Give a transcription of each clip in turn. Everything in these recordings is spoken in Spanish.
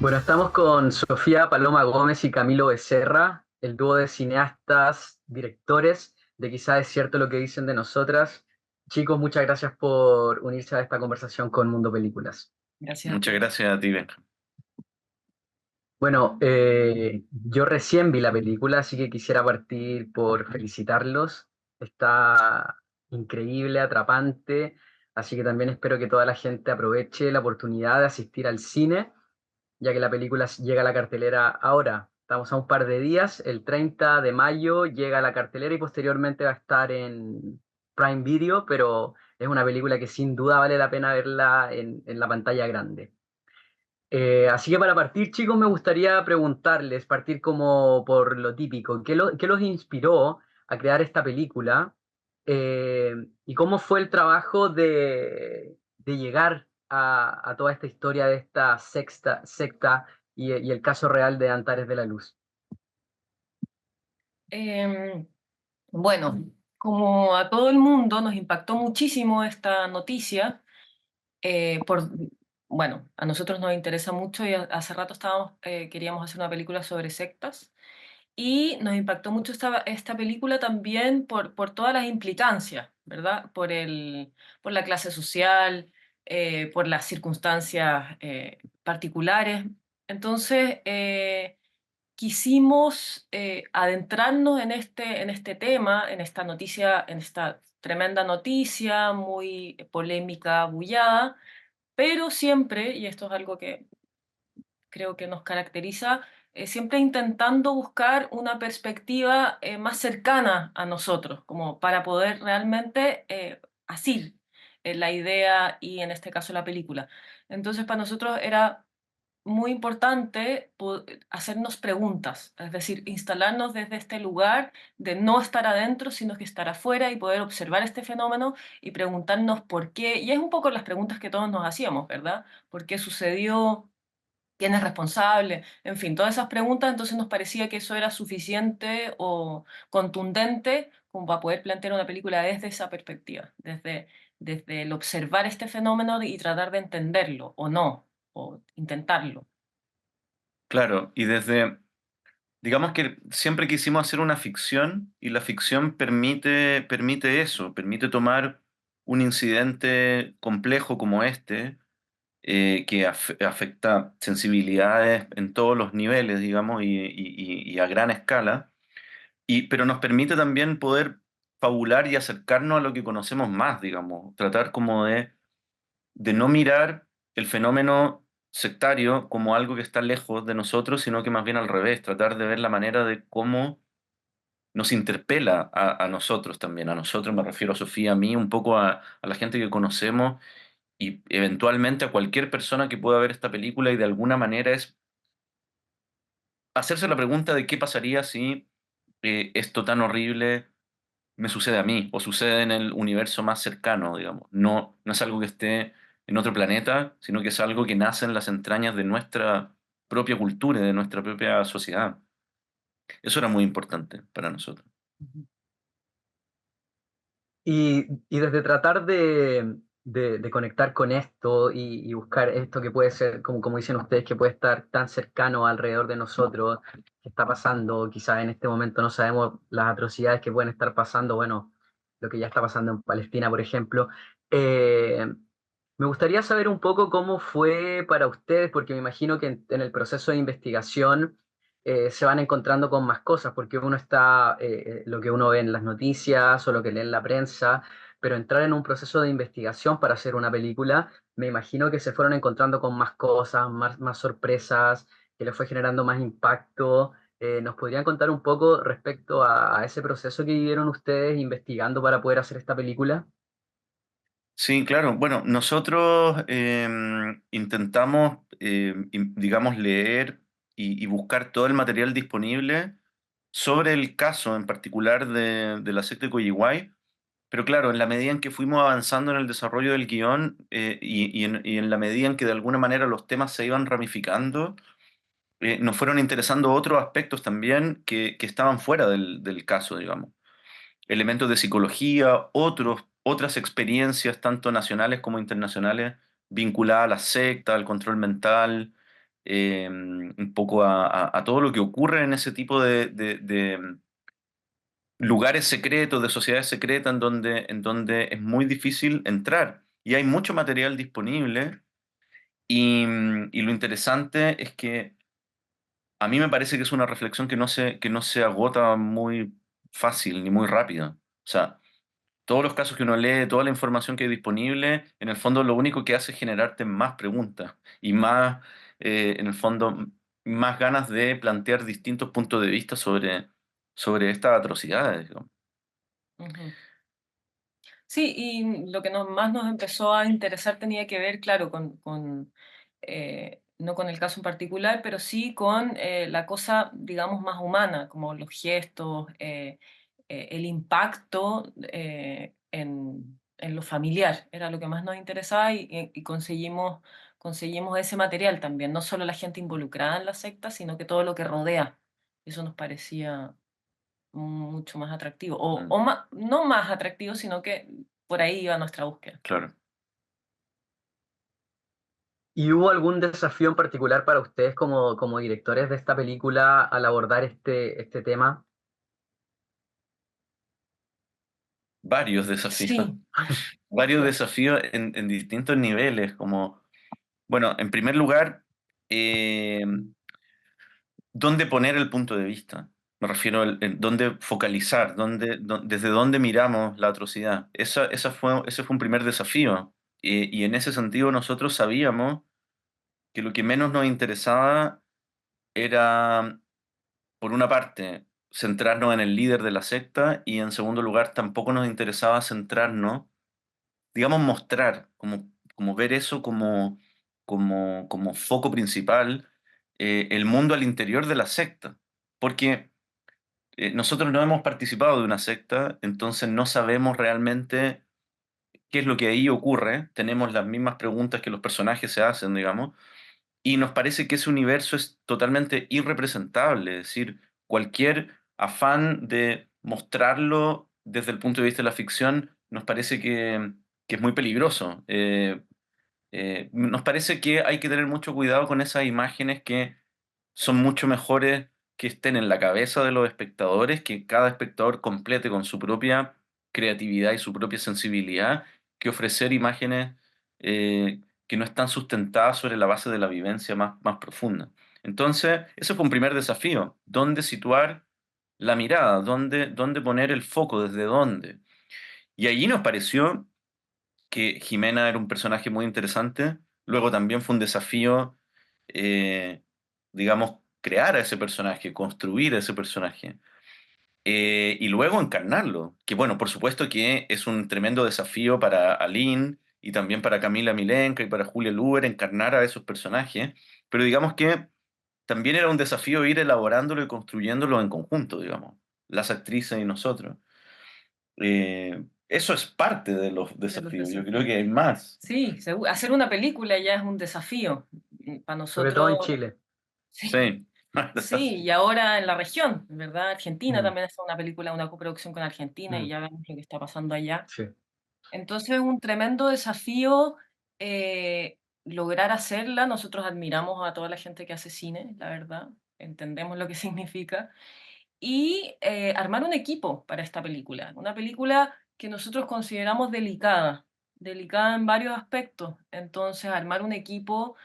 Bueno, estamos con Sofía Paloma Gómez y Camilo Becerra, el dúo de cineastas, directores de Quizá es cierto lo que dicen de nosotras. Chicos, muchas gracias por unirse a esta conversación con Mundo Películas. Gracias a Muchas ti. gracias a ti, Benja. Bueno, yo recién vi la película, así que quisiera partir por felicitarlos. Está increíble, atrapante, así que también espero que toda la gente aproveche la oportunidad de asistir al cine ya que la película llega a la cartelera ahora. Estamos a un par de días, el 30 de mayo llega a la cartelera y posteriormente va a estar en Prime Video, pero es una película que sin duda vale la pena verla en la pantalla grande. Así que para partir, chicos, me gustaría preguntarles, partir como por lo típico, ¿qué los inspiró a crear esta película? Eh, ¿Y cómo fue el trabajo de llegar a toda esta historia de esta secta y el caso real de Antares de la Luz? Em, bueno, como a todo el mundo nos impactó muchísimo esta noticia, bueno, a nosotros nos interesa mucho y hace rato queríamos hacer una película sobre sectas y nos impactó mucho esta película también por todas las implicancias, ¿verdad? Por la clase social, por las circunstancias particulares. Entonces, quisimos adentrarnos en este tema, en esta noticia, en esta tremenda noticia, muy polémica, bullada, pero siempre, y esto es algo que creo que nos caracteriza, siempre intentando buscar una perspectiva más cercana a nosotros, como para poder realmente asir la idea y en este caso la película. Entonces para nosotros era muy importante hacernos preguntas, es decir, instalarnos desde este lugar de no estar adentro, sino que estar afuera y poder observar este fenómeno y preguntarnos por qué. Y es un poco las preguntas que todos nos hacíamos, ¿verdad? ¿Por qué sucedió? ¿Quién es responsable? En fin, todas esas preguntas, entonces nos parecía que eso era suficiente o contundente como para poder plantear una película desde esa perspectiva, desde el observar este fenómeno y tratar de entenderlo o no, o intentarlo. Claro, y digamos que siempre quisimos hacer una ficción y la ficción permite eso, permite tomar un incidente complejo como este, que afecta sensibilidades en todos los niveles, digamos, y a gran escala, pero nos permite también poder fabular y acercarnos a lo que conocemos más, digamos, tratar como de no mirar el fenómeno sectario como algo que está lejos de nosotros, sino que más bien al revés, tratar de ver la manera de cómo nos interpela a nosotros también. A nosotros me refiero a Sofía, a mí, un poco a la gente que conocemos y eventualmente a cualquier persona que pueda ver esta película y de alguna manera es hacerse la pregunta de qué pasaría si esto tan horrible me sucede a mí o sucede en el universo más cercano, digamos. No es algo que esté en otro planeta, sino que es algo que nace en las entrañas de nuestra propia cultura y de nuestra propia sociedad. Eso era muy importante para nosotros. Y desde tratar de conectar con esto y buscar esto que puede ser, como dicen ustedes, que puede estar tan cercano alrededor de nosotros, que está pasando, quizás en este momento no sabemos las atrocidades que pueden estar pasando, bueno, lo que ya está pasando en Palestina, por ejemplo. Eh, Me gustaría saber un poco cómo fue para ustedes, porque me imagino que en el proceso de investigación se van encontrando con más cosas, porque uno está, lo que uno ve en las noticias o lo que lee en la prensa, pero entrar en un proceso de investigación para hacer una película, me imagino que se fueron encontrando con más cosas, más sorpresas, que les fue generando más impacto. ¿Nos podrían contar un poco respecto a ese proceso que vivieron ustedes investigando para poder hacer esta película? Sí, claro. Bueno, nosotros intentamos, digamos, leer y buscar todo el material disponible sobre el caso en particular de la secta de Coyihuay. Pero claro, en la medida en que fuimos avanzando en el desarrollo del guión y en la medida en que de alguna manera los temas se iban ramificando, nos fueron interesando otros aspectos también que estaban fuera del caso, digamos. Elementos de psicología, otras experiencias, tanto nacionales como internacionales, vinculadas a la secta, al control mental, un poco a todo lo que ocurre en ese tipo de lugares secretos, de sociedades secretas en donde es muy difícil entrar. Y hay mucho material disponible y lo interesante es que a mí me parece que es una reflexión que no se agota muy fácil ni muy rápido. O sea, todos los casos que uno lee, toda la información que hay disponible, en el fondo lo único que hace es generarte más preguntas y más, en el fondo, más ganas de plantear distintos puntos de vista sobre estas atrocidades, digamos. Ujú. Sí, y lo que más nos empezó a interesar tenía que ver, claro, no con el caso en particular, pero sí con la cosa, digamos, más humana, como los gestos, el impacto en lo familiar. Era lo que más nos interesaba y conseguimos ese material también, no solo la gente involucrada en la secta, sino que todo lo que rodea. Eso nos parecía mucho más atractivo, Mm, no más atractivo, sino que por ahí iba nuestra búsqueda. claro. ¿Y hubo algún desafío en particular para ustedes como directores de esta película al abordar este tema? Varios desafíos, Sí, varios bueno, desafíos en distintos niveles, como, bueno, en primer lugar, eh, ¿dónde poner el punto de vista? Me refiero en dónde focalizar, desde dónde miramos la atrocidad. Ese fue un primer desafío. Y en ese sentido nosotros sabíamos que lo que menos nos interesaba era, por una parte, centrarnos en el líder de la secta y en segundo lugar tampoco nos interesaba centrarnos, digamos, mostrar, como ver eso como foco principal, el mundo al interior de la secta. Porque nosotros no hemos participado de una secta, entonces no sabemos realmente qué es lo que ahí ocurre. Tenemos las mismas preguntas que los personajes se hacen, digamos, y nos parece que ese universo es totalmente irrepresentable. Es decir, cualquier afán de mostrarlo desde el punto de vista de la ficción nos parece que es muy peligroso. Nos parece que hay que tener mucho cuidado con esas imágenes que son mucho mejores que estén en la cabeza de los espectadores, que cada espectador complete con su propia creatividad y su propia sensibilidad, que ofrecer imágenes que no están sustentadas sobre la base de la vivencia más profunda. Entonces, ese fue un primer desafío, dónde situar la mirada, dónde poner el foco, desde dónde. Y allí nos pareció que Jimena era un personaje muy interesante. Luego también fue un desafío, eh, digamos, crear a ese personaje, construir a ese personaje. Y luego encarnarlo. Que bueno, por supuesto que es un tremendo desafío para Aline y también para Camila Milenka y para Julia Luber encarnar a esos personajes. Pero digamos que también era un desafío ir elaborándolo y construyéndolo en conjunto, digamos, las actrices y nosotros. Eso es parte de los de los desafíos. Yo creo desafíos. que hay más. Sí, hacer una película ya es un desafío para Sobre todo en nosotros. Chile. Sí, Sí. sí, y ahora en la región, ¿verdad? Argentina Mm, también hace una película, una coproducción con Argentina y mm, ya vemos lo que está pasando allá. sí. Entonces es un tremendo desafío lograr hacerla. Nosotros admiramos a toda la gente que hace cine, la verdad, entendemos lo que significa. Y armar un equipo para esta película. Una película que nosotros consideramos delicada, delicada en varios aspectos. Entonces, armar un equipo,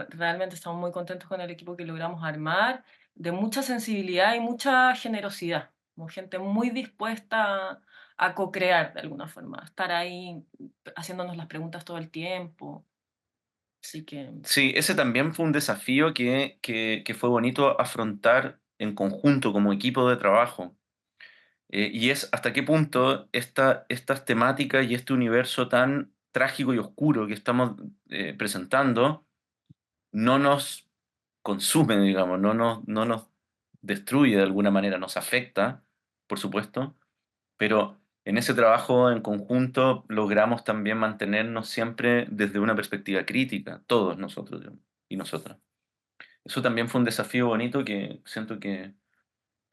realmente estamos muy contentos con el equipo que logramos armar, de mucha sensibilidad y mucha generosidad, como gente muy dispuesta a co-crear de alguna forma, a estar ahí haciéndonos las preguntas todo el tiempo. Así que, Sí, ese también fue un desafío que fue bonito afrontar en conjunto como equipo de trabajo. Y es hasta qué punto estas temáticas y este universo tan trágico y oscuro que estamos presentando no nos consume, digamos, no nos destruye de alguna manera, nos afecta, por supuesto, pero en ese trabajo en conjunto logramos también mantenernos siempre desde una perspectiva crítica, todos nosotros, digamos, y nosotras. Eso también fue un desafío bonito que siento que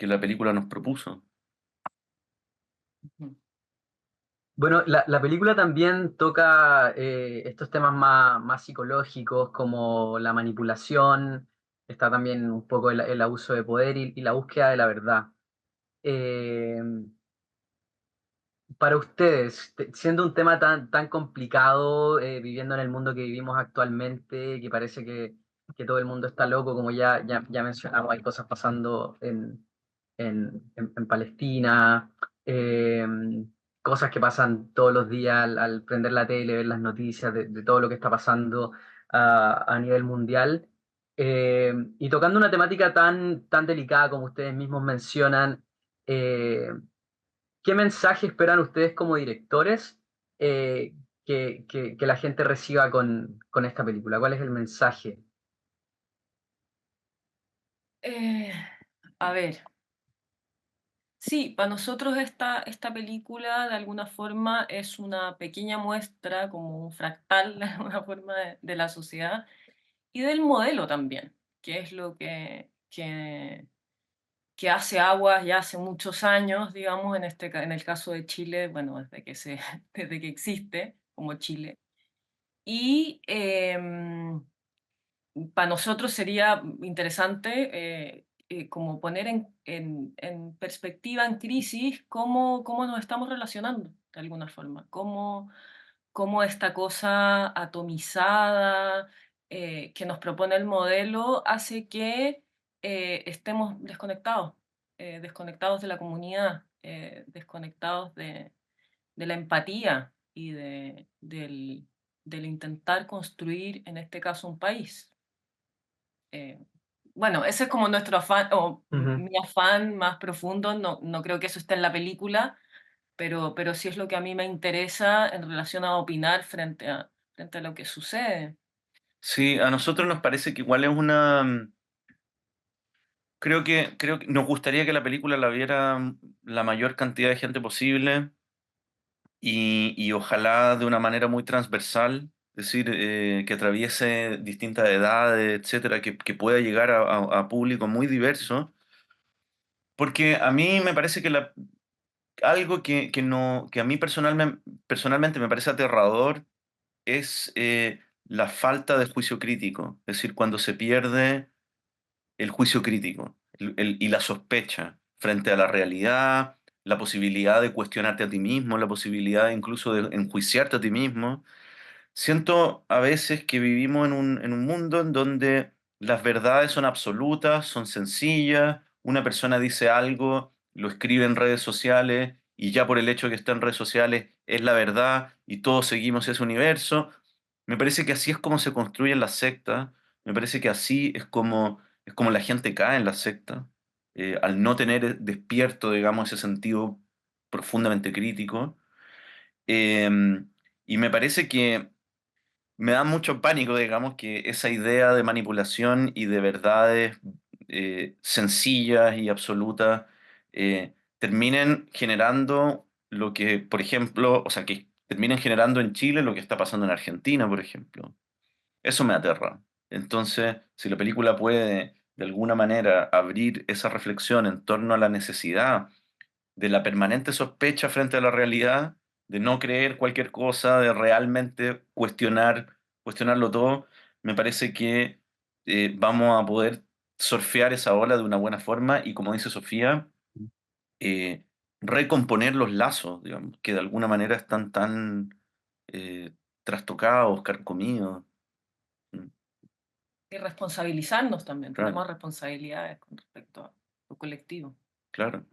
la película nos propuso. ujú. Bueno, la película también toca estos temas más psicológicos como la manipulación, está también un poco el abuso de poder y la búsqueda de la verdad. Eh, para ustedes, siendo un tema tan complicado, viviendo en el mundo que vivimos actualmente, que parece que todo el mundo está loco, como ya mencionamos, hay cosas pasando en Palestina, eh, cosas que pasan todos los días al prender la tele, ver las noticias de todo lo que está pasando a nivel mundial. Y tocando una temática tan delicada como ustedes mismos mencionan, eh, ¿qué mensaje esperan ustedes como directores que la gente reciba con esta película? ¿Cuál es el mensaje? Eh, a ver, sí, para nosotros esta película de alguna forma es una pequeña muestra, como un fractal de alguna forma de la sociedad y del modelo también, que es lo que hace aguas ya hace muchos años, digamos, en el caso de Chile, bueno, desde que existe como Chile. Y para nosotros sería interesante como poner en perspectiva, en crisis, cómo nos estamos relacionando de alguna forma, cómo esta cosa atomizada que nos propone el modelo hace que estemos desconectados, desconectados de la comunidad, desconectados de la empatía y del intentar construir, en este caso, un país. Eh, bueno, ese es como nuestro afán, o Ujú. mi afán más profundo, no creo que eso esté en la película, pero sí es lo que a mí me interesa en relación a opinar frente a lo que sucede. Sí, a nosotros nos parece que igual es creo que nos gustaría que la película la viera la mayor cantidad de gente posible y ojalá de una manera muy transversal, es decir, que atraviese distintas edades, etcétera, que pueda llegar a público muy diverso, porque a mí me parece que algo que no, que a mí personalmente me parece aterrador es la falta de juicio crítico, es decir, cuando se pierde el juicio crítico y la sospecha frente a la realidad, la posibilidad de cuestionarte a ti mismo, la posibilidad incluso de enjuiciarte a ti mismo. Siento a veces que vivimos en un mundo en donde las verdades son absolutas, son sencillas, una persona dice algo, lo escribe en redes sociales y ya por el hecho de que está en redes sociales es la verdad y todos seguimos ese universo. Me parece que así es como se construyen las sectas, me parece que así es como la gente cae en la secta, al no tener despierto, digamos, ese sentido profundamente crítico. Em, y me parece que me da mucho pánico, digamos, que esa idea de manipulación y de verdades sencillas y absolutas terminen generando lo que, por ejemplo, o sea, que terminen generando en Chile lo que está pasando en Argentina, por ejemplo. Eso me aterra. Entonces, si la película puede, de alguna manera, abrir esa reflexión en torno a la necesidad de la permanente sospecha frente a la realidad, de no creer cualquier cosa, de realmente cuestionarlo todo, me parece que vamos a poder surfear esa ola de una buena forma y, como dice Sofía, eh, recomponer los lazos, digamos, que de alguna manera están tan trastocados, carcomidos. Mm, Y responsabilizarnos también, Claro, tenemos responsabilidades con respecto a lo colectivo. claro.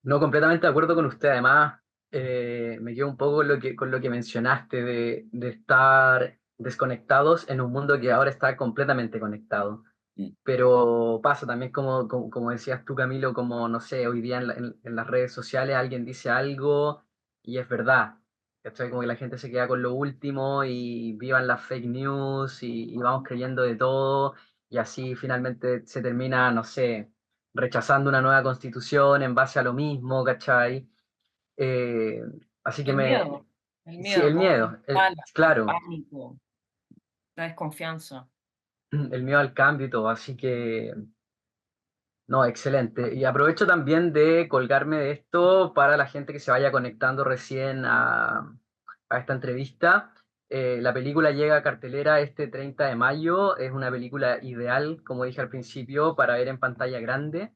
No, completamente de acuerdo con usted. Además, me quedo un poco con lo que mencionaste de estar desconectados en un mundo que ahora está completamente conectado. Mm, Pero pasa también como decías tú, Camilo, como, no sé, hoy día en las redes sociales alguien dice algo y es verdad. ¿Cachai? Como que la gente se queda con lo último y vivan las fake news y vamos creyendo de todo y así finalmente se termina, no sé, rechazando una nueva constitución en base a lo mismo, ¿cachai? Eh, así que El miedo, el sí, miedo el como miedo, instala, el claro, pánico, la desconfianza. el miedo al cambio y todo, así que No, excelente. Y aprovecho también de colgarme de esto para la gente que se vaya conectando recién a esta entrevista. La película llega a cartelera este 30 de mayo. Es una película ideal, como dije al principio, para ver en pantalla grande,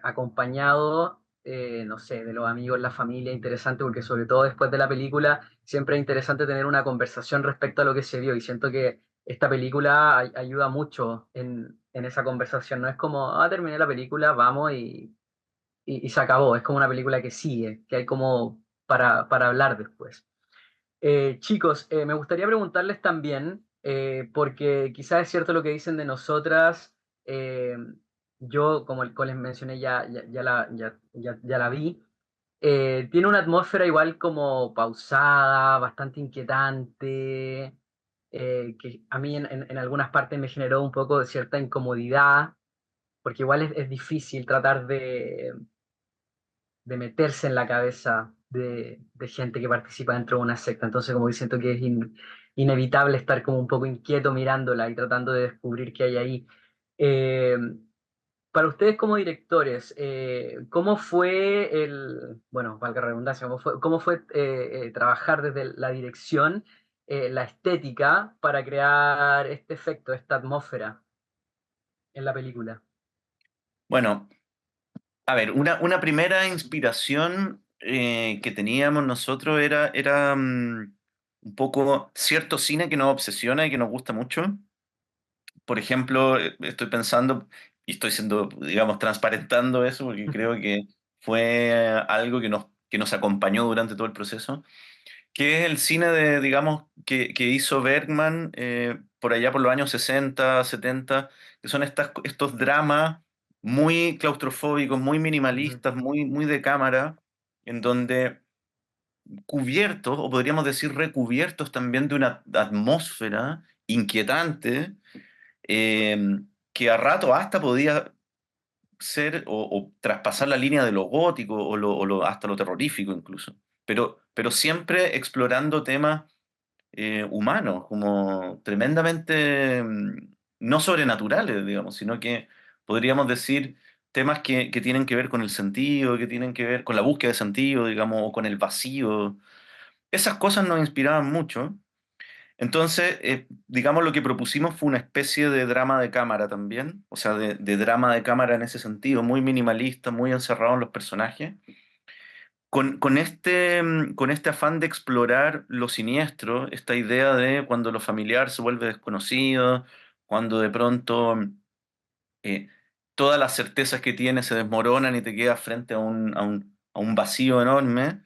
acompañado, no sé, de los amigos, la familia, interesante, porque sobre todo después de la película siempre es interesante tener una conversación respecto a lo que se vio y siento que esta película ayuda mucho en esa conversación, no es como, terminé la película, vamos y se acabó, es como una película que sigue, que hay como para hablar después. Chicos, me gustaría preguntarles también, porque quizás es cierto lo que dicen de nosotras. Yo, como les mencioné, ya la vi. Tiene una atmósfera igual como pausada, bastante inquietante, que a mí en algunas partes me generó un poco de cierta incomodidad, porque igual es difícil tratar de meterse en la cabeza de gente que participa dentro de una secta. Entonces, como que siento que es inevitable estar como un poco inquieto mirándola y tratando de descubrir qué hay ahí. Eh, para ustedes como directores, ¿cómo fue bueno, valga la redundancia, cómo fue trabajar desde la dirección, la estética, para crear este efecto, esta atmósfera en la película? Bueno, a ver, una primera inspiración que teníamos nosotros era un poco cierto cine que nos obsesiona y que nos gusta mucho. Por ejemplo, estoy pensando, y estoy siendo, digamos, transparentando eso, porque creo que fue algo que nos acompañó durante todo el proceso, que es el cine digamos, que hizo Bergman por allá por los años 60, 70, que son estos dramas muy claustrofóbicos, muy Ujú. minimalistas, muy de cámara, en donde cubiertos, o podríamos decir recubiertos también de una atmósfera inquietante, eh, que a rato hasta podía ser o traspasar la línea de lo gótico hasta lo terrorífico incluso, pero siempre explorando temas humanos, como tremendamente no sobrenaturales, digamos, sino que podríamos decir temas que tienen que ver con el sentido, que tienen que ver con la búsqueda de sentido, digamos, o con el vacío. Esas cosas nos inspiraban mucho. Entonces, digamos, lo que propusimos fue una especie de drama de cámara también, o sea, de drama de cámara en ese sentido, muy minimalista, muy encerrado en los personajes, con este afán de explorar lo siniestro, esta idea de cuando lo familiar se vuelve desconocido, cuando de pronto eh, todas las certezas que tienes se desmoronan y te quedas frente a un vacío enorme.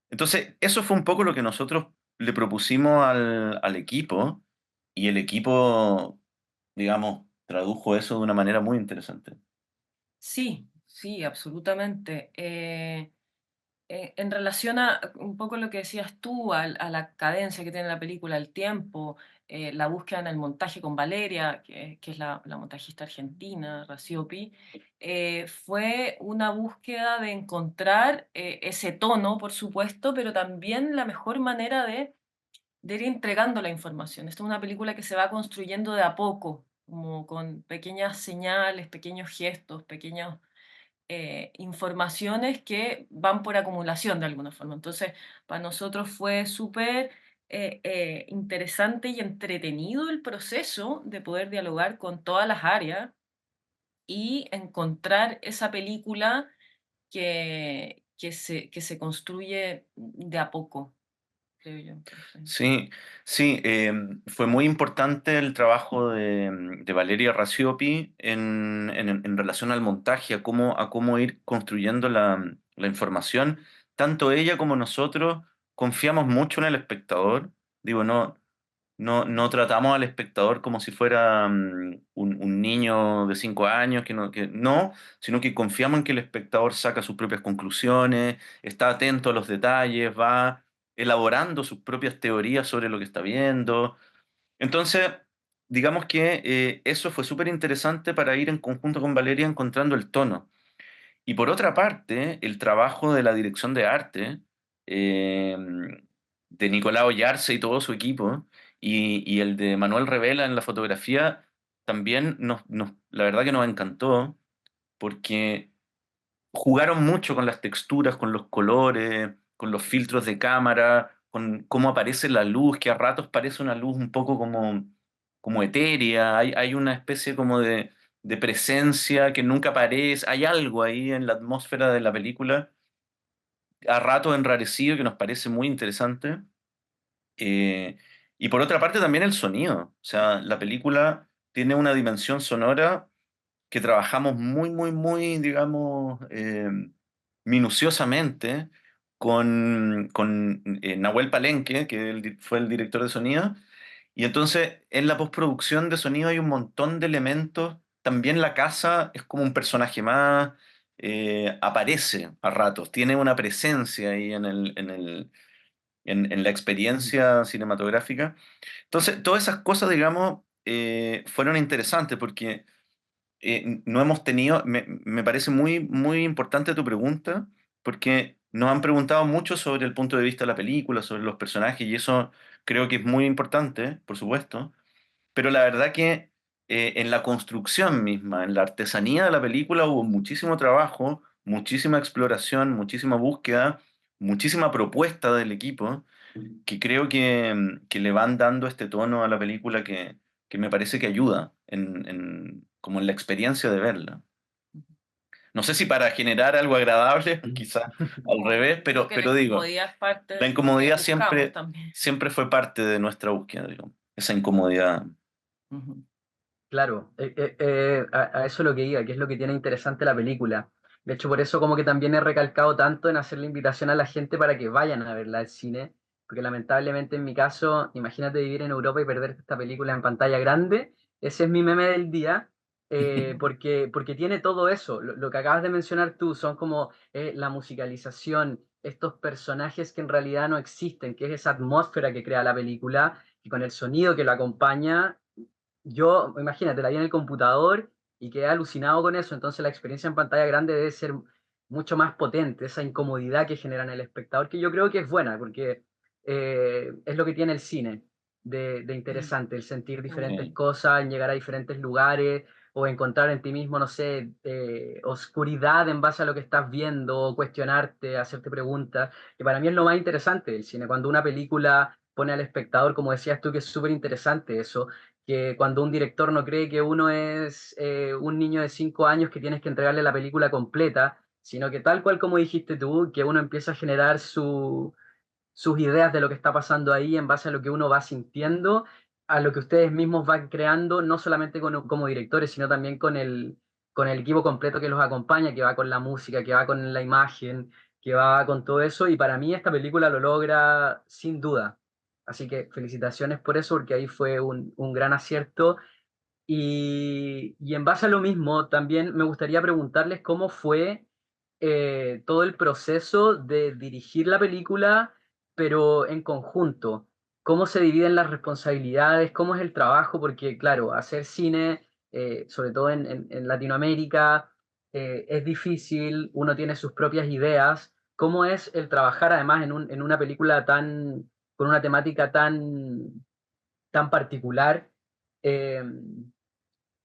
Entonces, eso fue un poco lo que nosotros le propusimos al equipo y el equipo, digamos, tradujo eso de una manera muy interesante. Sí, sí, absolutamente. En relación a un poco lo que decías tú, a la cadencia que tiene la película, el tiempo, la búsqueda en el montaje con Valeria, que es la montajista argentina, Rasiopi, fue una búsqueda de encontrar ese tono, por supuesto, pero también la mejor manera de ir entregando la información. Esta es una película que se va construyendo de a poco, como con pequeñas señales, pequeños gestos, pequeños informaciones que van por acumulación de alguna forma. Entonces, para nosotros fue súper interesante y entretenido el proceso de poder dialogar con todas las áreas y encontrar esa película que se construye de a poco, creo yo. Entonces, Sí, sí, fue muy importante el trabajo de Valeria Rasiopi en relación al montaje, a cómo ir construyendo la información. Tanto ella como nosotros confiamos mucho en el espectador. Digo, no tratamos al espectador como si fuera un niño de 5 años, que no, sino que confiamos en que el espectador saca sus propias conclusiones, está atento a los detalles, va elaborando sus propias teorías sobre lo que está viendo. Entonces, digamos que eso fue súper interesante para ir en conjunto con Valeria encontrando el tono. Y por otra parte, el trabajo de la dirección de arte, eh, de Nicolás Oyarce y todo su equipo, y el de Manuel Revela en la fotografía, también la verdad que nos encantó porque jugaron mucho con las texturas, con los colores, con los filtros de cámara, con cómo aparece la luz, que a ratos parece una luz un poco como etérea, hay una especie como de presencia que nunca aparece, hay algo ahí en la atmósfera de la película, a ratos enrarecido que nos parece muy interesante. Eh, y por otra parte también el sonido, o sea, la película tiene una dimensión sonora que trabajamos muy, muy, muy, digamos, minuciosamente con Nahuel Palenque, que fue el director de sonido. Y entonces en la postproducción de sonido hay un montón de elementos. También la casa es como un personaje más, aparece a ratos, tiene una presencia ahí en la experiencia cinematográfica. Entonces, todas esas cosas, digamos, fueron interesantes porque no hemos tenido, me parece muy, muy importante tu pregunta, porque nos han preguntado mucho sobre el punto de vista de la película, sobre los personajes, y eso creo que es muy importante, por supuesto, pero la verdad que en la construcción misma, en la artesanía de la película hubo muchísimo trabajo, muchísima exploración, muchísima búsqueda, muchísima propuesta del equipo, que creo que le van dando este tono a la película que me parece que ayuda como en la experiencia de verla. No sé si para generar algo agradable, quizá al revés, Creo que la pero digo, incomodidad es parte la de lo que incomodidad buscamos siempre, también. siempre fue parte de nuestra búsqueda, digo, esa incomodidad. Ujú. Claro, a eso es lo que iba, que es lo que tiene interesante la película. De hecho, por eso como que también he recalcado tanto en hacer la invitación a la gente para que vayan a verla al cine, porque lamentablemente en mi caso, imagínate vivir en Europa y perderte esta película en pantalla grande, ese es mi meme del día, porque tiene todo eso, lo que acabas de mencionar tú, son como la musicalización, estos personajes que en realidad no existen, que es esa atmósfera que crea la película, y con el sonido que lo acompaña yo, imagínate, la vi en el computador y quedé alucinado con eso, entonces la experiencia en pantalla grande debe ser mucho más potente, esa incomodidad que genera en el espectador, que yo creo que es buena, porque es lo que tiene el cine de interesante, el sentir diferentes Sí. cosas, en llegar a diferentes lugares, o encontrar en ti mismo, no sé, oscuridad en base a lo que estás viendo, o cuestionarte, hacerte preguntas, que para mí es lo más interesante del cine, cuando una película pone al espectador, como decías tú, que es súper interesante eso, que cuando un director no cree que uno es un niño de 5 años que tienes que entregarle la película completa, sino que tal cual como dijiste tú, que uno empieza a generar sus ideas de lo que está pasando ahí en base a lo que uno va sintiendo, a lo que ustedes mismos van creando, no solamente como directores, sino también con el equipo completo que los acompaña, que va con la música, que va con la imagen, que va con todo eso, y para mí esta película lo logra sin duda. Así que felicitaciones por eso, porque ahí fue un gran acierto. Y en base a lo mismo, también me gustaría preguntarles cómo fue todo el proceso de dirigir la película, pero en conjunto. ¿Cómo se dividen las responsabilidades? ¿Cómo es el trabajo? Porque, claro, hacer cine, sobre todo en Latinoamérica, es difícil, uno tiene sus propias ideas. ¿Cómo es el trabajar además en una película con una temática tan particular? Eh,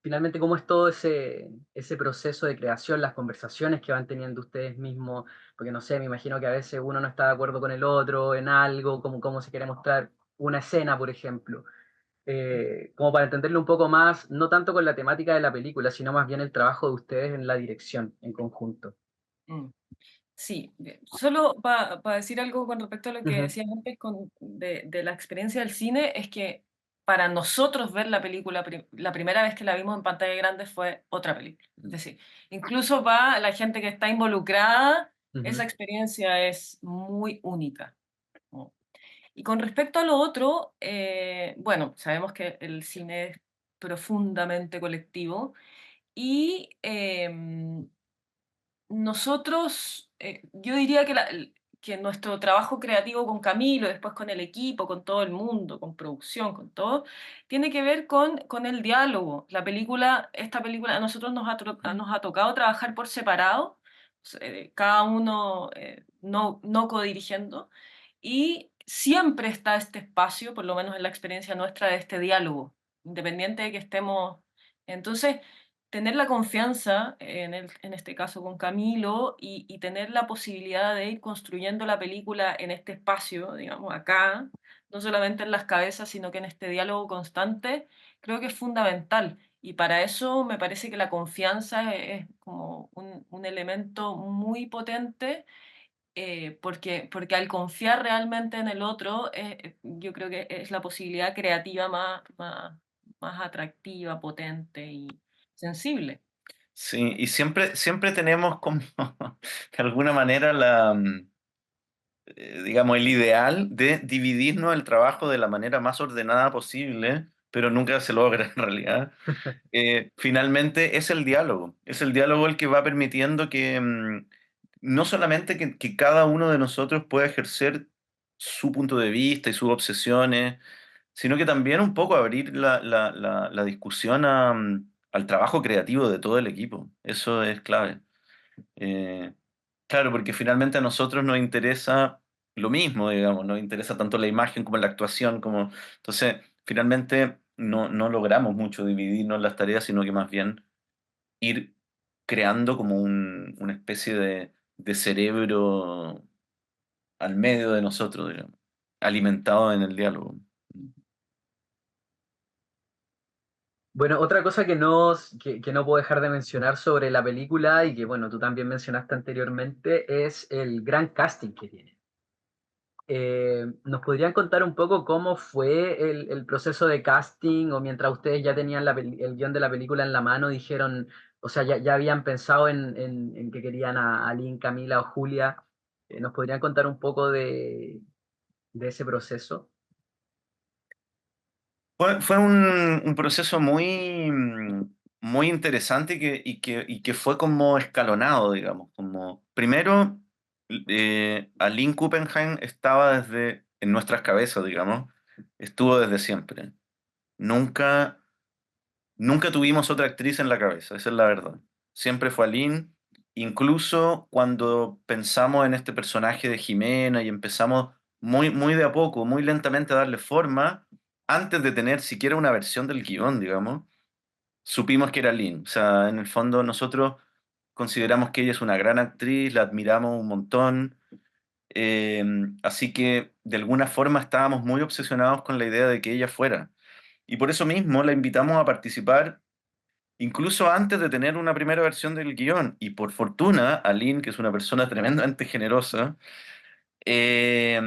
Finalmente, ¿cómo es todo ese proceso de creación, las conversaciones que van teniendo ustedes mismos? Porque no sé, me imagino que a veces uno no está de acuerdo con el otro en algo, como cómo se quiere mostrar una escena, por ejemplo. Como para entenderlo un poco más, no tanto con la temática de la película, sino más bien el trabajo de ustedes en la dirección, en conjunto. Mm. Sí, bien. Solo para decir algo con respecto a lo que Ujú, decías antes de la experiencia del cine, es que para nosotros ver la película, la primera vez que la vimos en pantalla grande fue otra película. Es decir, incluso para la gente que está involucrada, esa ujú, experiencia es muy única, ¿no? Y con respecto a lo otro, bueno, sabemos que el cine es profundamente colectivo y nosotros, yo diría que, que nuestro trabajo creativo con Camilo, después con el equipo, con todo el mundo, con producción, con todo, tiene que ver con el diálogo. Esta película a nosotros nos ha tocado trabajar por separado, cada uno no codirigiendo, y siempre está este espacio, por lo menos en la experiencia nuestra, de este diálogo, independiente de que estemos Entonces, tener la confianza, en este caso con Camilo, y tener la posibilidad de ir construyendo la película en este espacio, digamos, acá, no solamente en las cabezas, sino que en este diálogo constante, creo que es fundamental. Y para eso me parece que la confianza es como un elemento muy potente, porque al confiar realmente en el otro, yo creo que es la posibilidad creativa más atractiva, potente y sensible. Sí, y siempre tenemos como, de alguna manera, digamos, el ideal de dividirnos el trabajo de la manera más ordenada posible, pero nunca se logra en realidad. Finalmente es el diálogo el que va permitiendo que no solamente que cada uno de nosotros pueda ejercer su punto de vista y sus obsesiones, sino que también un poco abrir la discusión al trabajo creativo de todo el equipo. Eso es clave. Eh, claro, porque finalmente a nosotros nos interesa lo mismo, digamos, nos interesa tanto la imagen como la actuación, como... Entonces, finalmente no logramos mucho dividirnos las tareas, sino que más bien ir creando como una especie de cerebro al medio de nosotros, digamos, alimentado en el diálogo. Bueno, otra cosa que no puedo dejar de mencionar sobre la película y que, bueno, tú también mencionaste anteriormente, es el gran casting que tiene. ¿Nos podrían contar un poco cómo fue el proceso de casting o mientras ustedes ya tenían el guión de la película en la mano, dijeron, o sea, ya habían pensado en que querían a Lynn, Camila o Julia? ¿Nos podrían contar un poco de ese proceso? Fue un proceso muy interesante y que fue como escalonado, digamos. Como, primero, Aline Kuppenheim estaba en nuestras cabezas, digamos, estuvo desde siempre. Nunca, nunca tuvimos otra actriz en la cabeza, esa es la verdad. Siempre fue Aline, incluso cuando pensamos en este personaje de Jimena y empezamos muy de a poco, muy lentamente a darle forma, antes de tener siquiera una versión del guión, digamos, supimos que era Lynn. O sea, en el fondo nosotros consideramos que ella es una gran actriz, la admiramos un montón, eh, así que de alguna forma estábamos muy obsesionados con la idea de que ella fuera. Y por eso mismo la invitamos a participar incluso antes de tener una primera versión del guión. Y por fortuna, Aline, que es una persona tremendamente generosa, eh,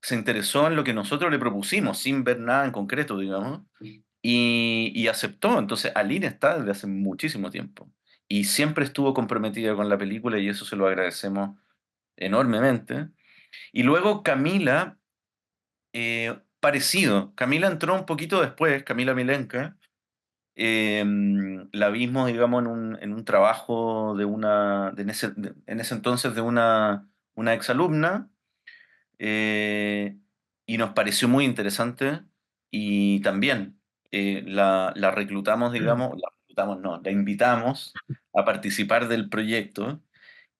se interesó en lo que nosotros le propusimos, sin ver nada en concreto, digamos, y aceptó. Entonces, Aline está desde hace muchísimo tiempo y siempre estuvo comprometida con la película y eso se lo agradecemos enormemente. Y luego Camila, parecido. Camila entró un poquito después, Camila Milenka. eh, la vimos, digamos, en un trabajo en ese entonces de una exalumna, eh, y nos pareció muy interesante y también la reclutamos, digamos, la reclutamos, no, la invitamos a participar del proyecto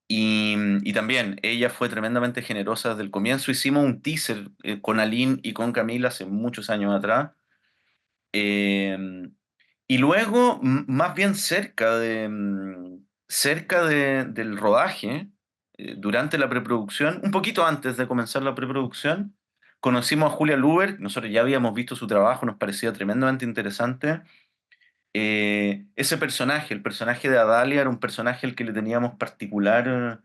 y también ella fue tremendamente generosa desde el comienzo. Hicimos un teaser con Aline y con Camila hace muchos años atrás. eh, y luego, más bien del rodaje, durante la preproducción, un poquito antes de comenzar la preproducción, conocimos a Julia Luber. Nosotros ya habíamos visto su trabajo, nos parecía tremendamente interesante. Ese personaje, el personaje de Adalia, era un personaje al que le teníamos particular,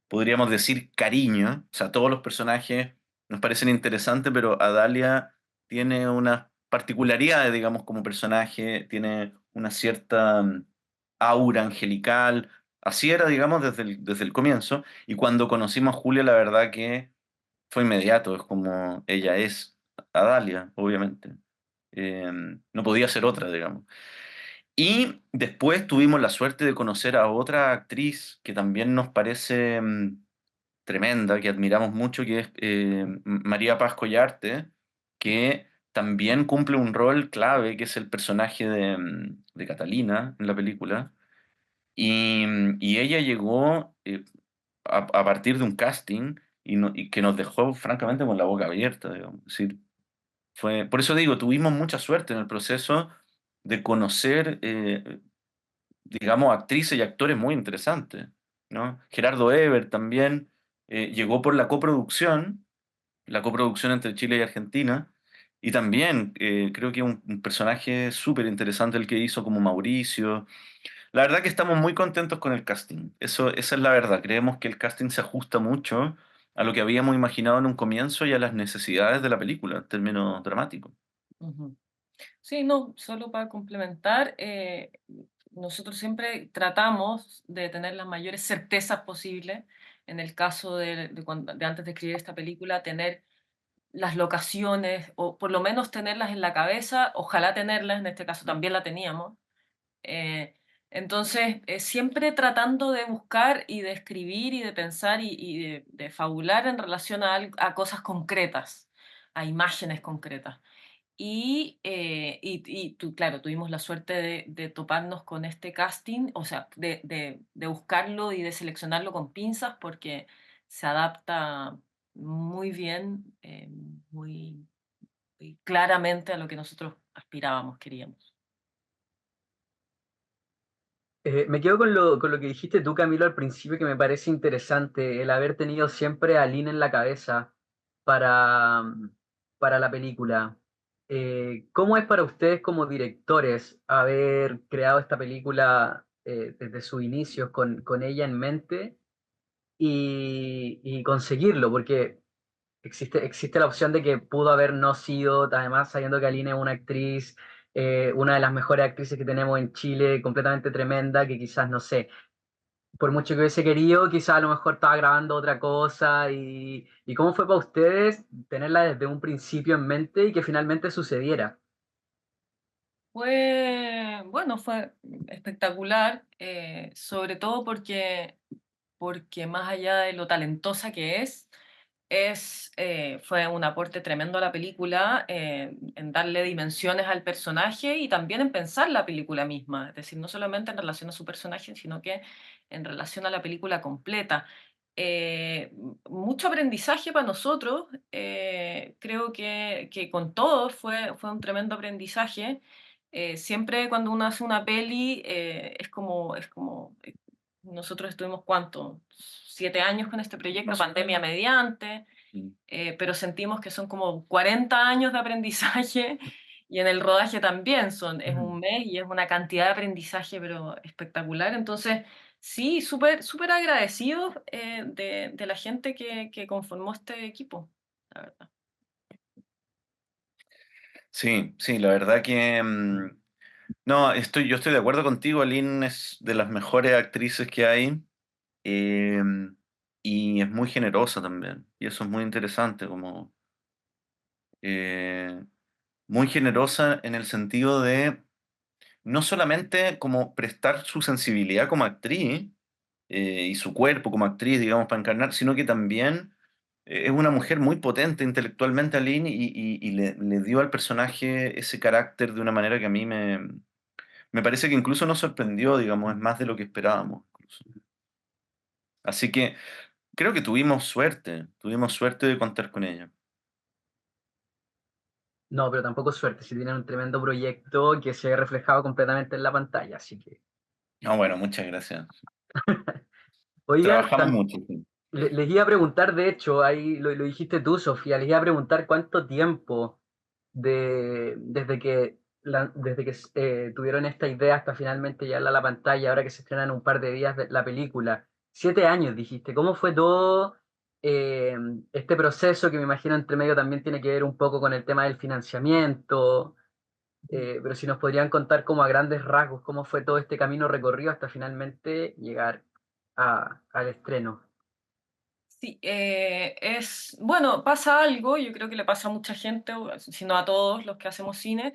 podríamos decir, cariño. O sea, todos los personajes nos parecen interesantes, pero Adalia tiene unas particularidades, digamos, como personaje, tiene una cierta aura angelical. Así era, digamos, desde el comienzo. Y cuando conocimos a Julia, la verdad que fue inmediato, es como ella es Adalia, obviamente. Eh, no podía ser otra, digamos. Y después tuvimos la suerte de conocer a otra actriz que también nos parece tremenda, que admiramos mucho, que es María Paz Collarte, que también cumple un rol clave, que es el personaje de Catalina en la película. Y ella llegó a partir de un casting y que nos dejó francamente con la boca abierta, digamos. Es decir, por eso digo, tuvimos mucha suerte en el proceso de conocer, digamos, actrices y actores muy interesantes, ¿no? Gerardo Eber también llegó por la coproducción entre Chile y Argentina, y también creo que un personaje súper interesante el que hizo como Mauricio. La verdad que estamos muy contentos con el casting. Esa es la verdad. Creemos que el casting se ajusta mucho a lo que habíamos imaginado en un comienzo y a las necesidades de la película, en términos dramáticos. Ujú. Sí, no, solo para complementar, nosotros siempre tratamos de tener las mayores certezas posibles. En el caso de antes de escribir esta película, tener las locaciones, o por lo menos tenerlas en la cabeza, ojalá tenerlas, en este caso también la teníamos. Eh, entonces, siempre tratando de buscar y de escribir y de pensar y de fabular en relación a cosas concretas, a imágenes concretas. Claro, tuvimos la suerte de toparnos con este casting, o sea, de buscarlo y de seleccionarlo con pinzas porque se adapta muy bien, muy claramente a lo que nosotros aspirábamos, queríamos. Me quedo con lo que dijiste tú, Camilo, al principio, que me parece interesante, el haber tenido siempre a Lin en la cabeza para, para la película. ¿Cómo es para ustedes como directores haber creado esta película desde sus inicios con ella en mente y conseguirlo? Porque existe la opción de que pudo haber no sido, además sabiendo que Aline es una actriz, una de las mejores actrices que tenemos en Chile, completamente tremenda, que quizás, no sé, por mucho que hubiese querido, quizás a lo mejor estaba grabando otra cosa. ¿Y cómo fue para ustedes tenerla desde un principio en mente y que finalmente sucediera? Fue espectacular, sobre todo porque más allá de lo talentosa que fue un aporte tremendo a la película, en darle dimensiones al personaje y también en pensar la película misma, es decir, no solamente en relación a su personaje, sino que en relación a la película completa. Mucho aprendizaje para nosotros, creo que con todos fue un tremendo aprendizaje. Siempre cuando uno hace una peli, nosotros estuvimos, ¿cuánto? 7 años con este proyecto, pandemia mediante, Mm. pero sentimos que son como 40 años de aprendizaje y en el rodaje también es Ujú. un mes y es una cantidad de aprendizaje, pero espectacular. Entonces, sí, súper súper agradecidos de la gente que conformó este equipo, la verdad. Sí, sí, la verdad que no, yo estoy de acuerdo contigo. Lynn es de las mejores actrices que hay, eh, y es muy generosa también. Y eso es muy interesante, como eh, muy generosa en el sentido de no solamente como prestar su sensibilidad como actriz y su cuerpo como actriz, digamos, para encarnar, sino que también es una mujer muy potente intelectualmente, Aline, y le dio al personaje ese carácter de una manera que a mí me parece que incluso nos sorprendió, digamos, es más de lo que esperábamos, incluso. Así que creo que tuvimos suerte de contar con ella. No, pero tampoco suerte, si tienen un tremendo proyecto que se ve reflejado completamente en la pantalla, así que... No, bueno, muchas gracias. Oigan, Trabajamos mucho, sí. les iba a preguntar, de hecho, ahí lo dijiste tú, Sofía, les iba a preguntar cuánto tiempo desde que tuvieron esta idea hasta finalmente llevarla a la pantalla, ahora que se estrena en un par de días la película. 7 años, dijiste. ¿Cómo fue todo eh, este proceso que me imagino entre medio también tiene que ver un poco con el tema del financiamiento? Pero si nos podrían contar como a grandes rasgos cómo fue todo este camino recorrido hasta finalmente llegar al estreno. Sí, bueno, pasa algo, yo creo que le pasa a mucha gente, o si no a todos los que hacemos cine,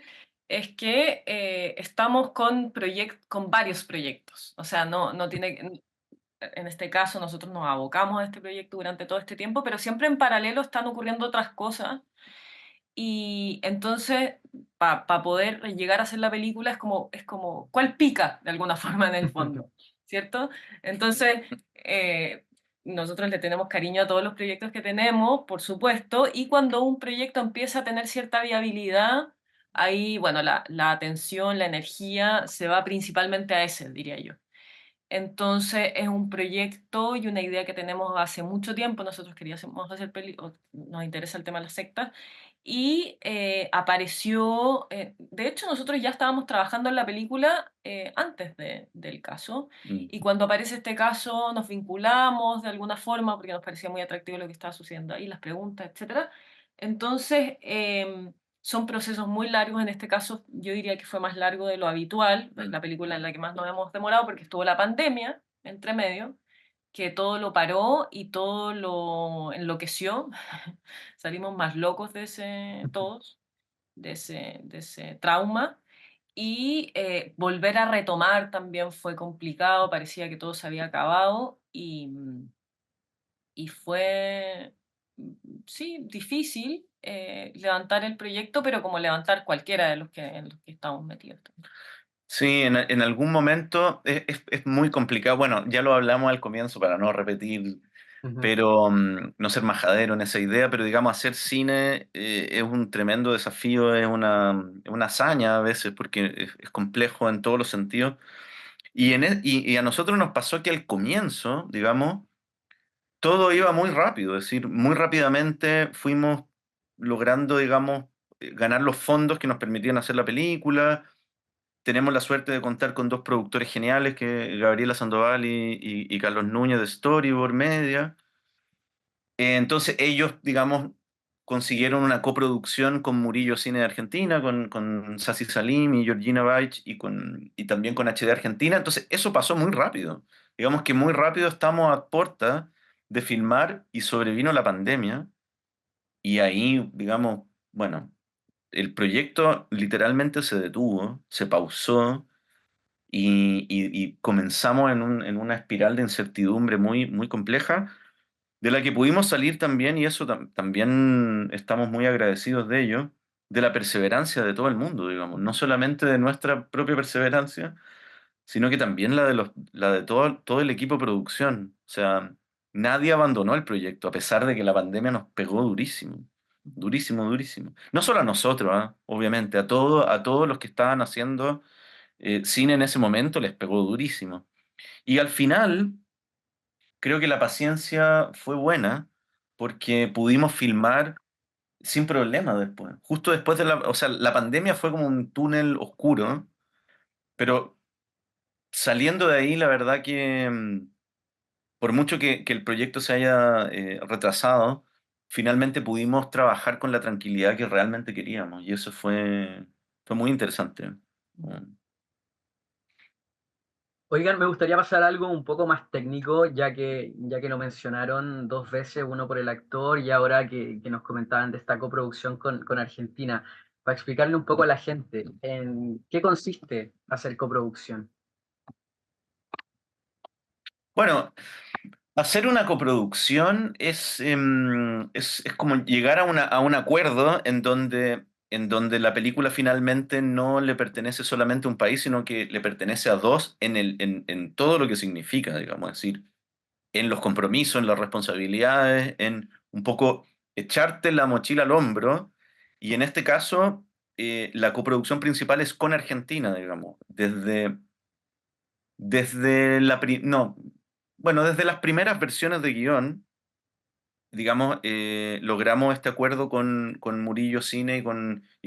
es que estamos con varios proyectos. O sea, no tiene, en este caso nosotros nos abocamos a este proyecto durante todo este tiempo, pero siempre en paralelo están ocurriendo otras cosas. Y entonces, para poder llegar a hacer la película es como, ¿cuál pica de alguna forma en el fondo? ¿Cierto? Entonces, nosotros le tenemos cariño a todos los proyectos que tenemos, por supuesto, y cuando un proyecto empieza a tener cierta viabilidad, ahí, bueno, la atención, la energía se va principalmente a ese, diría yo. Entonces es un proyecto y una idea que tenemos hace mucho tiempo. Nosotros queríamos hacer nos interesa el tema de las sectas y apareció, de hecho nosotros ya estábamos trabajando en la película antes del caso Mm. y cuando aparece este caso nos vinculamos de alguna forma porque nos parecía muy atractivo lo que estaba sucediendo ahí, las preguntas, etcétera. Entonces, son procesos muy largos, en este caso yo diría que fue más largo de lo habitual, es la película en la que más nos hemos demorado porque estuvo la pandemia entre medio, que todo lo paró y todo lo enloqueció. Salimos más locos de ese, todos, de ese trauma. Y volver a retomar también fue complicado, parecía que todo se había acabado y fue, sí, difícil levantar el proyecto, pero como levantar cualquiera de los que, en los que estamos metidos también. Sí, en algún momento es muy complicado. Bueno, ya lo hablamos al comienzo para no repetir, Ujú. pero no ser majadero en esa idea, pero digamos, hacer cine es un tremendo desafío, es una hazaña a veces, porque es complejo en todos los sentidos. Y a nosotros nos pasó que al comienzo, digamos, todo iba muy rápido, es decir, muy rápidamente fuimos logrando, digamos, ganar los fondos que nos permitían hacer la película. Tenemos la suerte de contar con dos productores geniales, que Gabriela Sandoval y Carlos Núñez de Storyboard Media. Entonces ellos, digamos, consiguieron una coproducción con Murillo Cine de Argentina, con Sasi Salim y Georgina Baich y también con HD Argentina. Entonces eso pasó muy rápido. Digamos que muy rápido estamos a puerta de filmar y sobrevino la pandemia. Y ahí, digamos, bueno, el proyecto literalmente se detuvo, se pausó y comenzamos en una espiral de incertidumbre muy, muy compleja, de la que pudimos salir también, y eso también estamos muy agradecidos de ello, de la perseverancia de todo el mundo, digamos, no solamente de nuestra propia perseverancia, sino que también la de todo el equipo de producción. O sea, nadie abandonó el proyecto, a pesar de que la pandemia nos pegó durísimo, durísimo, durísimo. No solo a nosotros, ¿ah? Obviamente, a todos los que estaban haciendo cine en ese momento les pegó durísimo. Y al final, creo que la paciencia fue buena porque pudimos filmar sin problema después. Justo después de o sea, la pandemia fue como un túnel oscuro, pero saliendo de ahí, la verdad que por mucho que el proyecto se haya retrasado, finalmente pudimos trabajar con la tranquilidad que realmente queríamos y eso fue muy interesante. Mm. Oigan, me gustaría pasar a algo un poco más técnico, ya que lo mencionaron dos veces, uno por el actor y ahora que nos comentaban de esta coproducción con Argentina, para explicarle un poco a la gente en qué consiste hacer coproducción. Bueno, hacer una coproducción es como llegar a, a un acuerdo en donde la película finalmente no le pertenece solamente a un país, sino que le pertenece a dos en todo lo que significa, digamos, es decir, en los compromisos, en las responsabilidades, en un poco echarte la mochila al hombro. Y en este caso, la coproducción principal es con Argentina, digamos, desde no, bueno, desde las primeras versiones de guión, digamos, logramos este acuerdo con Murillo Cine y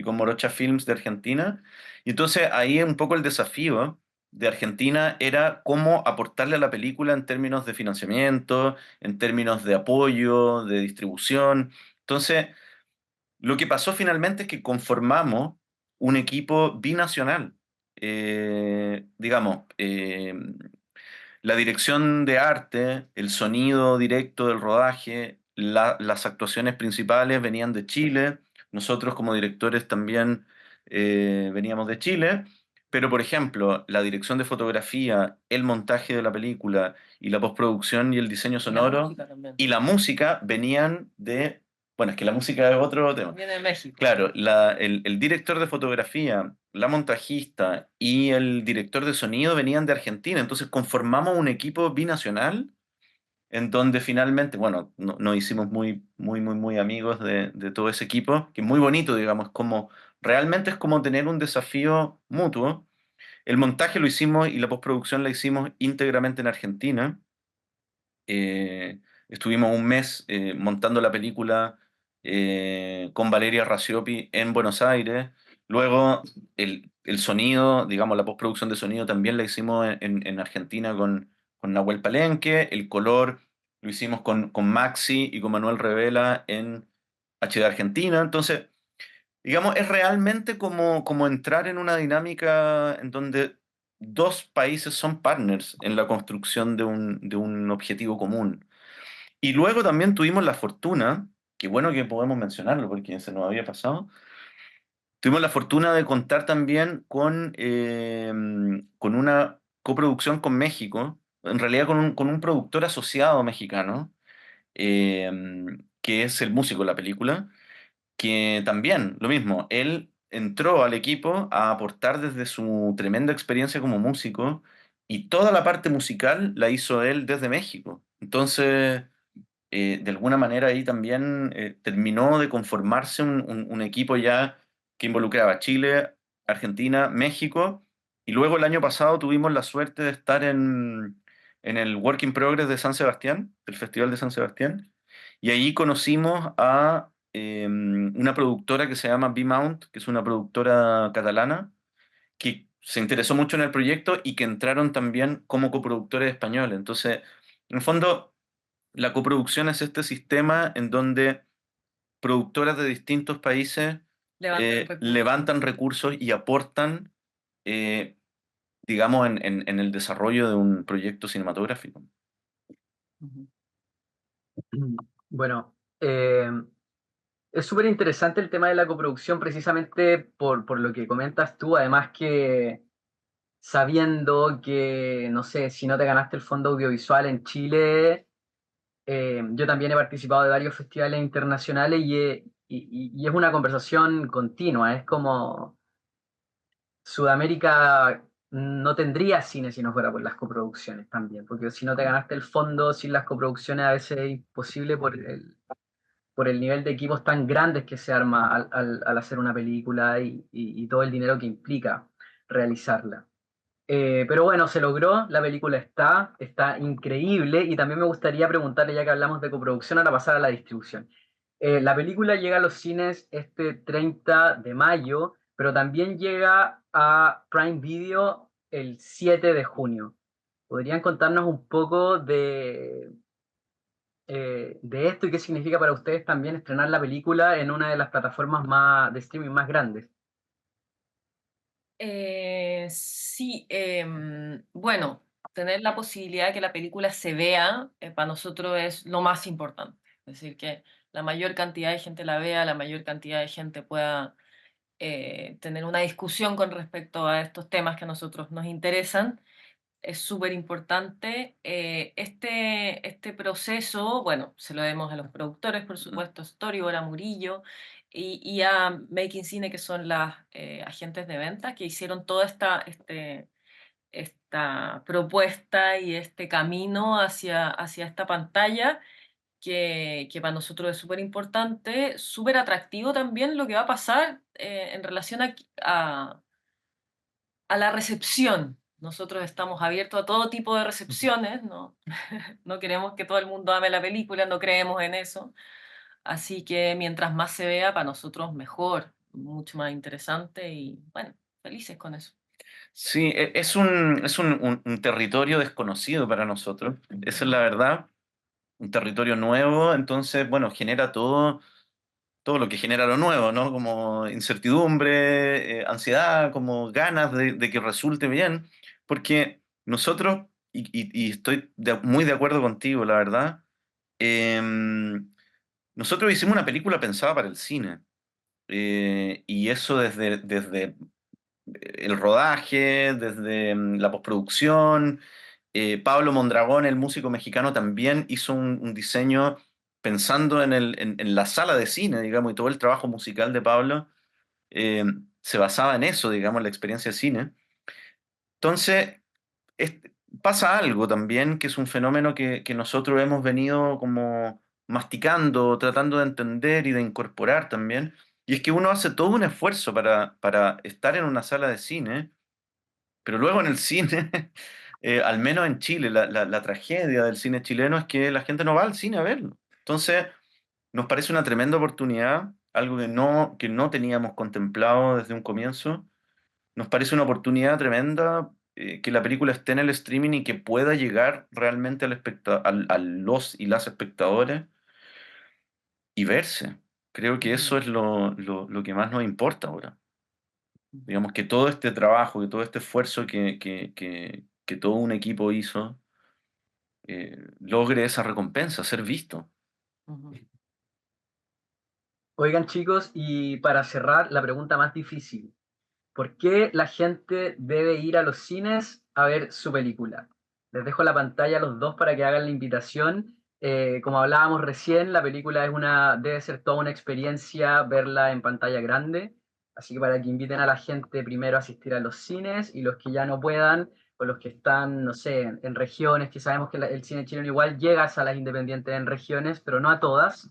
con Morocha Films de Argentina. Y entonces ahí un poco el desafío de Argentina era cómo aportarle a la película en términos de financiamiento, en términos de apoyo, de distribución. Entonces, lo que pasó finalmente es que conformamos un equipo binacional. Digamos, la dirección de arte, el sonido directo del rodaje, las actuaciones principales venían de Chile. Nosotros como directores también veníamos de Chile. Pero, por ejemplo, la dirección de fotografía, el montaje de la película y la postproducción y el diseño Y la sonoro música también. y la música venían de... Bueno, es que la música es otro tema. Viene de México. Claro, el director de fotografía, la montajista y el director de sonido venían de Argentina, entonces conformamos un equipo binacional en donde finalmente, bueno, nos hicimos muy, muy, muy, muy amigos de todo ese equipo, que es muy bonito, digamos, cómo realmente es como tener un desafío mutuo. El montaje lo hicimos y la postproducción la hicimos íntegramente en Argentina. Estuvimos un mes montando la película con Valeria Raciopi en Buenos Aires. Luego el sonido, digamos, la postproducción de sonido también la hicimos en Argentina con Nahuel Palenque. El color lo hicimos con Maxi y con Manuel Revela en HD Argentina. Entonces, digamos, es realmente como entrar en una dinámica en donde dos países son partners en la construcción de un objetivo común. Y luego también tuvimos la fortuna, que bueno que podemos mencionarlo porque se nos había pasado, tuvimos la fortuna de contar también con una coproducción con México, en realidad con un productor asociado mexicano, eh, que es el músico de la película, que también, lo mismo, él entró al equipo a aportar desde su tremenda experiencia como músico y toda la parte musical la hizo él desde México. Entonces, de alguna manera ahí también terminó de conformarse un equipo ya que involucraba a Chile, Argentina, México, y luego el año pasado tuvimos la suerte de estar en el Work in Progress de San Sebastián, el Festival de San Sebastián, y ahí conocimos a una productora que se llama B-Mount, que es una productora catalana, que se interesó mucho en el proyecto y que entraron también como coproductores españoles. Entonces, en el fondo, la coproducción es este sistema en donde productoras de distintos países Levantan recursos. levantan recursos y aportan, eh, digamos, en el desarrollo de un proyecto cinematográfico. Ujú. Bueno, es súper interesante el tema de la coproducción precisamente por lo que comentas tú, además que sabiendo que, no sé, si no te ganaste el Fondo Audiovisual en Chile, yo también he participado de varios festivales internacionales y es una conversación continua, es como Sudamérica no tendría cine si no fuera por las coproducciones también, porque si no te ganaste el fondo sin las coproducciones a veces es imposible por el nivel de equipos tan grandes que se arma al hacer una película y todo el dinero que implica realizarla. Pero bueno, se logró, la película está increíble y también me gustaría preguntarle, ya que hablamos de coproducción, ahora pasar a la distribución. La película llega a los cines este 30 de mayo, pero también llega a Prime Video el 7 de junio. ¿Podrían contarnos un poco de esto y qué significa para ustedes también estrenar la película en una de las plataformas de streaming más grandes? Sí, bueno, tener la posibilidad de que la película se vea para nosotros es lo más importante. Es decir, que la mayor cantidad de gente la vea, la mayor cantidad de gente pueda tener una discusión con respecto a estos temas que a nosotros nos interesan. Es súper importante. Este proceso, bueno, se lo demos a los productores, por supuesto, Storyboard, a Murillo y a Making Cine, que son las agentes de venta, que hicieron toda esta propuesta y este camino hacia esta pantalla, que para nosotros es súper importante, súper atractivo también lo que va a pasar en relación a la recepción. Nosotros estamos abiertos a todo tipo de recepciones, ¿no? No queremos que todo el mundo ame la película, no creemos en eso. Así que mientras más se vea, para nosotros mejor, mucho más interesante y bueno, felices con eso. Sí, es un territorio desconocido para nosotros, esa es la verdad, un territorio nuevo, entonces, bueno, genera todo lo que genera lo nuevo, ¿no? Como incertidumbre, ansiedad, como ganas de que resulte bien, porque nosotros, y estoy muy de acuerdo contigo, la verdad, nosotros hicimos una película pensada para el cine, y eso desde el rodaje, desde la postproducción. Pablo Mondragón, el músico mexicano, también hizo un diseño pensando en la sala de cine, digamos, y todo el trabajo musical de Pablo eh, se basaba en eso, digamos, la experiencia de cine. Entonces, es- pasa algo también, que es un fenómeno que nosotros hemos venido como masticando, tratando de entender y de incorporar también, Y es que uno hace todo un esfuerzo para estar en una sala de cine, pero luego en el cine, al menos en Chile, la tragedia del cine chileno es que la gente no va al cine a verlo. Entonces, nos parece una tremenda oportunidad, algo que no teníamos contemplado desde un comienzo. Nos parece una oportunidad tremenda, que la película esté en el streaming y que pueda llegar realmente a los y las espectadores y verse. Creo que eso es lo que más nos importa ahora. Digamos que todo este trabajo, que todo este esfuerzo que todo un equipo hizo, logre esa recompensa, ser visto. Ujú. Oigan, chicos, y para cerrar, la pregunta más difícil. ¿Por qué la gente debe ir a los cines a ver su película? Les dejo la pantalla a los dos para que hagan la invitación. Como hablábamos recién, la película debe ser toda una experiencia verla en pantalla grande. Así que para que inviten a la gente primero a asistir a los cines y los que ya no puedan, o los que están, no sé, en regiones, que sabemos que el cine chileno igual llega a salas independientes en regiones, pero no a todas.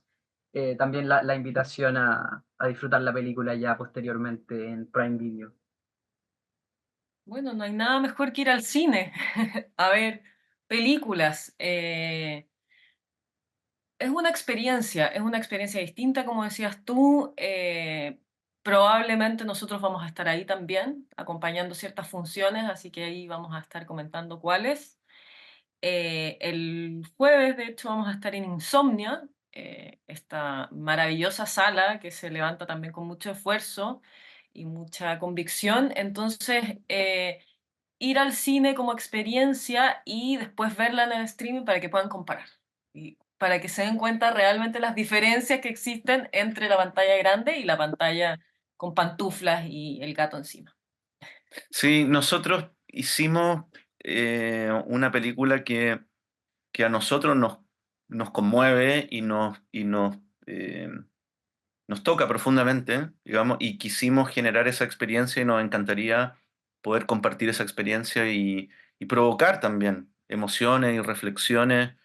También la invitación a disfrutar la película ya posteriormente en Prime Video. Bueno, no hay nada mejor que ir al cine a ver películas. Es una experiencia distinta, como decías tú. Probablemente nosotros vamos a estar ahí también, acompañando ciertas funciones, así que ahí vamos a estar comentando cuáles. El jueves, de hecho, vamos a estar en Insomnia, esta maravillosa sala que se levanta también con mucho esfuerzo y mucha convicción. Entonces, ir al cine como experiencia y después verla en el streaming para que puedan comparar y para que se den cuenta realmente las diferencias que existen entre la pantalla grande y la pantalla con pantuflas y el gato encima. Sí, nosotros hicimos una película que a nosotros nos conmueve nos toca profundamente, digamos, y quisimos generar esa experiencia y nos encantaría poder compartir esa experiencia y provocar también emociones y reflexiones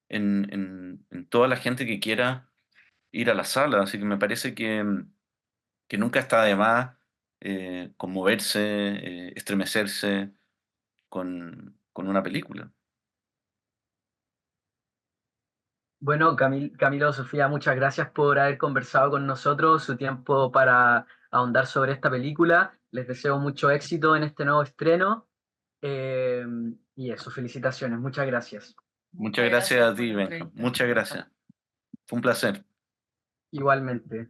en toda la gente que quiera ir a la sala. Así que me parece que nunca está de más conmoverse, estremecerse con una película. Bueno, Camilo, Sofía, muchas gracias por haber conversado con nosotros, su tiempo para ahondar sobre esta película. Les deseo mucho éxito en este nuevo estreno. eh, y eso, felicitaciones, muchas gracias. Muchas Muchas gracias gracias a por ti, la Benja. entrevista. Muchas gracias. Fue un placer. Igualmente.